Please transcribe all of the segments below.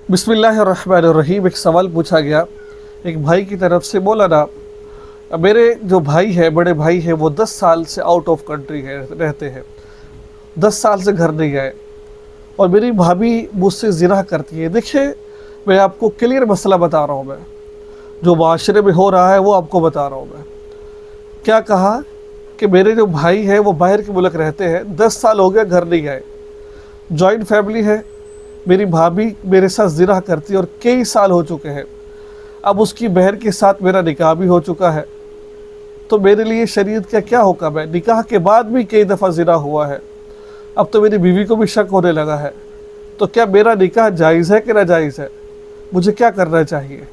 बिस्मिल्लाहिर्रहमानिर्रहीम। एक सवाल पूछा गया एक भाई की तरफ से, बोला ना मेरे जो भाई है, बड़े भाई है, वो 10 साल से आउट ऑफ कंट्री है, रहते हैं, 10 साल से घर नहीं गए, और मेरी भाभी मुझसे ज़िना करती है। देखिए, मैं आपको क्लियर मसला बता रहा हूँ, मैं जो माशरे में हो रहा है वो आपको बता रहा हूँ। मैं क्या कहा कि मेरे जो भाई हैं वो बाहर के मुल्क रहते हैं, 10 साल हो गए घर नहीं गए, जॉइंट फैमिली है, मेरी भाभी मेरे साथ ज़िना करती है और कई साल हो चुके हैं। अब उसकी बहन के साथ मेरा निकाह भी हो चुका है, तो मेरे लिए शरीयत का क्या हुक्म है? निकाह के बाद भी कई दफ़ा ज़िना हुआ है, अब तो मेरी बीवी को भी शक होने लगा है, तो क्या मेरा निकाह जायज़ है कि नाजायज़ है? मुझे क्या करना चाहिए?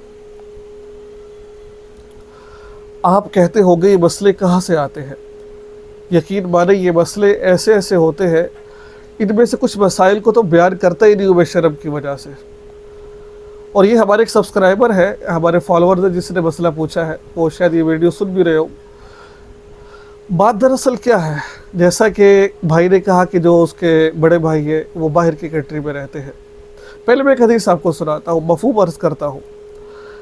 आप कहते होंगे ये मसले कहाँ से आते हैं। यकीन माने ये मसले ऐसे ऐसे होते हैं, इनमें से कुछ मसाइल को तो बयान करता ही नहीं हूँ मैं शर्म की वजह से। और ये हमारे एक सब्सक्राइबर है, हमारे फॉलोअर ने, जिसने मसला पूछा है, वो शायद ये वीडियो सुन भी रहे हो। बात दरअसल क्या है, जैसा कि भाई ने कहा कि जो उसके बड़े भाई है वो बाहर की कंट्री में रहते हैं। पहले मैं एक हदीस आपको सुनाता हूँ, मफ़हूम अर्ज़ करता हूँ।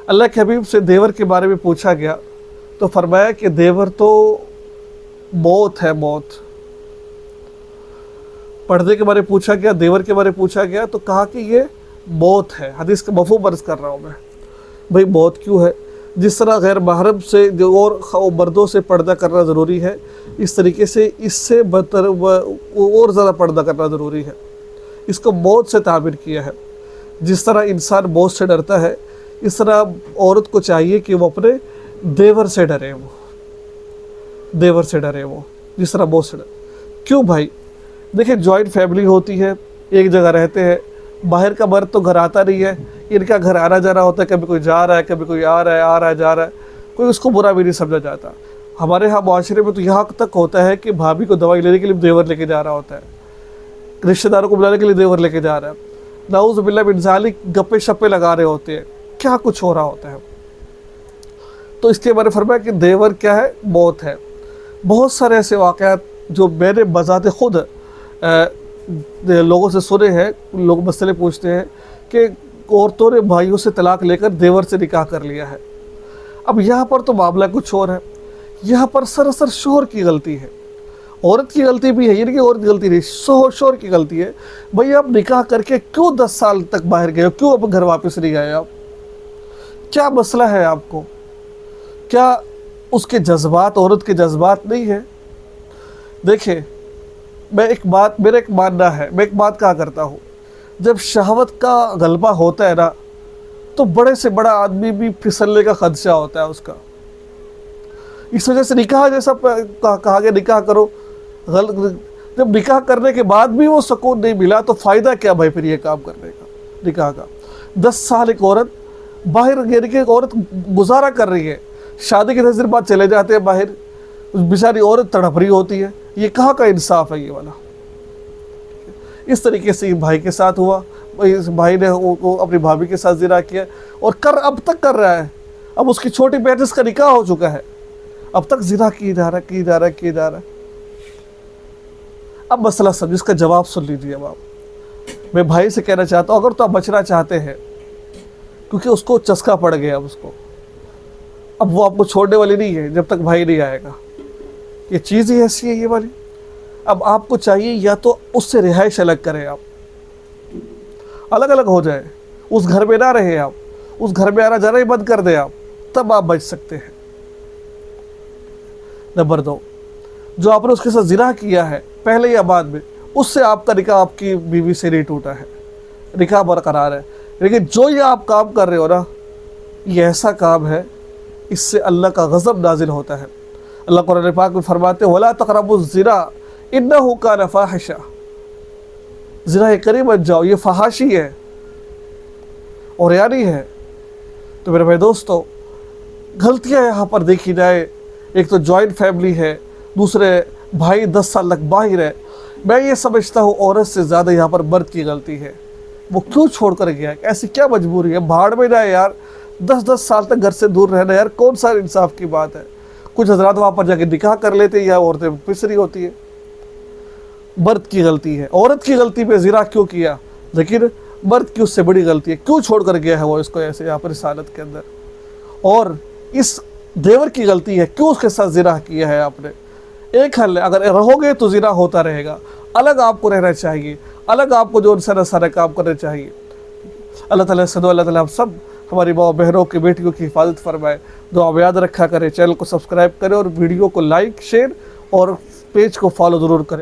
अल्लाह के हबीब से देवर के बारे में पूछा गया तो फरमाया कि देवर तो मौत है, मौत। पर्दे के बारे में पूछा गया, देवर के बारे में पूछा गया, तो कहा कि ये मौत है। हदीस का मफ़हूम अर्ज़ कर रहा हूँ मैं। भाई मौत क्यों है? जिस तरह गैर महरम से जो और मर्दों से पर्दा करना ज़रूरी है, इस तरीके से इससे बदतर और ज़्यादा पर्दा करना ज़रूरी है। इसको मौत से ताबिर किया है। जिस तरह इंसान मौत से डरता है, इस तरह औरत को चाहिए कि वो अपने देवर से डरे, वो देवर से डरे, वो जिस तरह मौत से डरे। क्यों भाई? देखिए, जॉइंट फैमिली होती है, एक जगह रहते हैं, बाहर का मर्द तो घर आता नहीं है, इनका घर आना जाना होता है, कभी कोई जा रहा है, कभी कोई आ रहा है जा रहा है, कोई उसको बुरा भी नहीं समझा जाता। हमारे यहाँ माशरे में तो यहाँ तक होता है कि भाभी को दवाई लेने के लिए देवर लेके जा रहा होता है, रिश्तेदारों को बुलाने के लिए देवर लेके जा रहा है, नाउज़ बिल्लाह मिन ज़ालिक गप्पे शप्पे लगा रहे होते हैं, क्या कुछ हो रहा होता है। तो इसके बारे में फरमाया कि देवर क्या है? मौत है। बहुत सारे ऐसे वाक़यात जो मैंने बज़ाते ख़ुद लोगों से सुने हैं। लोग मसले पूछते हैं कि औरतों ने भाइयों से तलाक लेकर देवर से निकाह कर लिया है। अब यहाँ पर तो मामला कुछ और है, यहाँ पर सरासर शोहर की गलती है, औरत की गलती भी है, यानी कि औरत की गलती नहीं, शोहर की गलती है। भाई आप निकाह करके क्यों 10 साल तक बाहर गए हो? क्यों अब घर वापस नहीं आए आप? क्या मसला है आपको? क्या उसके जज्बात औरत के जज्बात नहीं है? देखिए, मेरा एक मानना है, मैं एक बात कहा करता हूँ, जब शहवत का गलबा होता है ना, तो बड़े से बड़ा आदमी भी फिसलने का खदशा होता है उसका। इस वजह से निकाह जैसा कहा गया, निकाह करो। जब निकाह करने के बाद भी वो सुकून नहीं मिला तो फ़ायदा क्या भाई फिर ये काम करने का, निकाह का? 10 साल एक औरत बाहर गिर के, एक औरत गुजारा कर रही है, शादी के 10 दिन बाद चले जाते हैं बाहर, बेचारी औरत तड़प रही होती है। ये कहाँ का इंसाफ है ये वाला? इस तरीके से भाई के साथ हुआ। इस भाई ने वो अपनी भाभी के साथ ज़िना किया और अब तक कर रहा है। अब उसकी छोटी बहन जिसका निकाह हो चुका है, अब तक ज़िना किया जा रहा है। अब मसला सब, इसका जवाब सुन लीजिए। अब आप, मैं भाई से कहना चाहता हूँ, अगर तो आप बचना चाहते हैं, क्योंकि उसको चस्का पड़ गया उसको, अब वो आपको छोड़ने वाली नहीं है जब तक भाई नहीं आएगा। ये चीज़ ही ऐसी है ये वाली। अब आपको चाहिए या तो उससे रिहाइश अलग करें, आप अलग अलग हो जाए, उस घर में ना रहे आप, उस घर में आना जाना ही बंद कर दें आप, तब आप बच सकते हैं। नंबर 2, जो आपने उसके साथ ज़िना किया है पहले या बाद में, उससे आपका निकाह आपकी बीवी से नहीं टूटा है, निकाह बरकरार है। लेकिन जो ये आप काम कर रहे हो ना, ये ऐसा काम है, इससे अल्लाह का गज़ब नाजिल होता है। अल्लाह कुरान पाक में फरमाते हैं, वला तक़रबुज़ ज़िना इन्नहु कान फ़ाहिशा। ज़िना के करीब मत जाओ, ये फहाशी है और यानी है। तो मेरे भाई दोस्तों, गलतियाँ यहाँ पर देखी जाए, एक तो जॉइंट फैमिली है, दूसरे भाई 10 साल तक बाहर है। मैं ये समझता हूँ औरत से ज़्यादा यहाँ पर मर्द की गलती है। वो क्यों छोड़ कर गया? ऐसी क्या मजबूरी है? भाड़ में जाए यार, 10-10 साल तक घर से दूर रहना यार, कौन सा इंसाफ की बात है? कुछ हजरात वहाँ पर जाके निकाह कर लेते या औरतें पिसरी होती है। मर्द की गलती है, औरत की गलती पे ज़िना क्यों किया? लेकिन مرد کی اس سے بڑی غلطی ہے، کیوں چھوڑ کر گیا ہے وہ اس کو ایسے یہاں پر اس حالت کے اندر، اور اس دیور کی غلطی ہے، کیوں اس کے ساتھ زنا کیا ہے آپ نے۔ ایک حل ہے، اگر رہو گے تو زنا ہوتا رہے گا، الگ آپ کو رہنا چاہیے، الگ آپ کو جو سارے کام کرنے چاہیے۔ اللہ تعالیٰ سے دعا، اللہ تعالیٰ ہم سب ہماری ماں بہنوں کی بیٹیوں کی حفاظت فرمائے۔ دعا میں یاد رکھا کرے، چینل کو سبسکرائب کرے اور ویڈیو کو لائک، شیئر اور پیج کو فالو ضرور کرے۔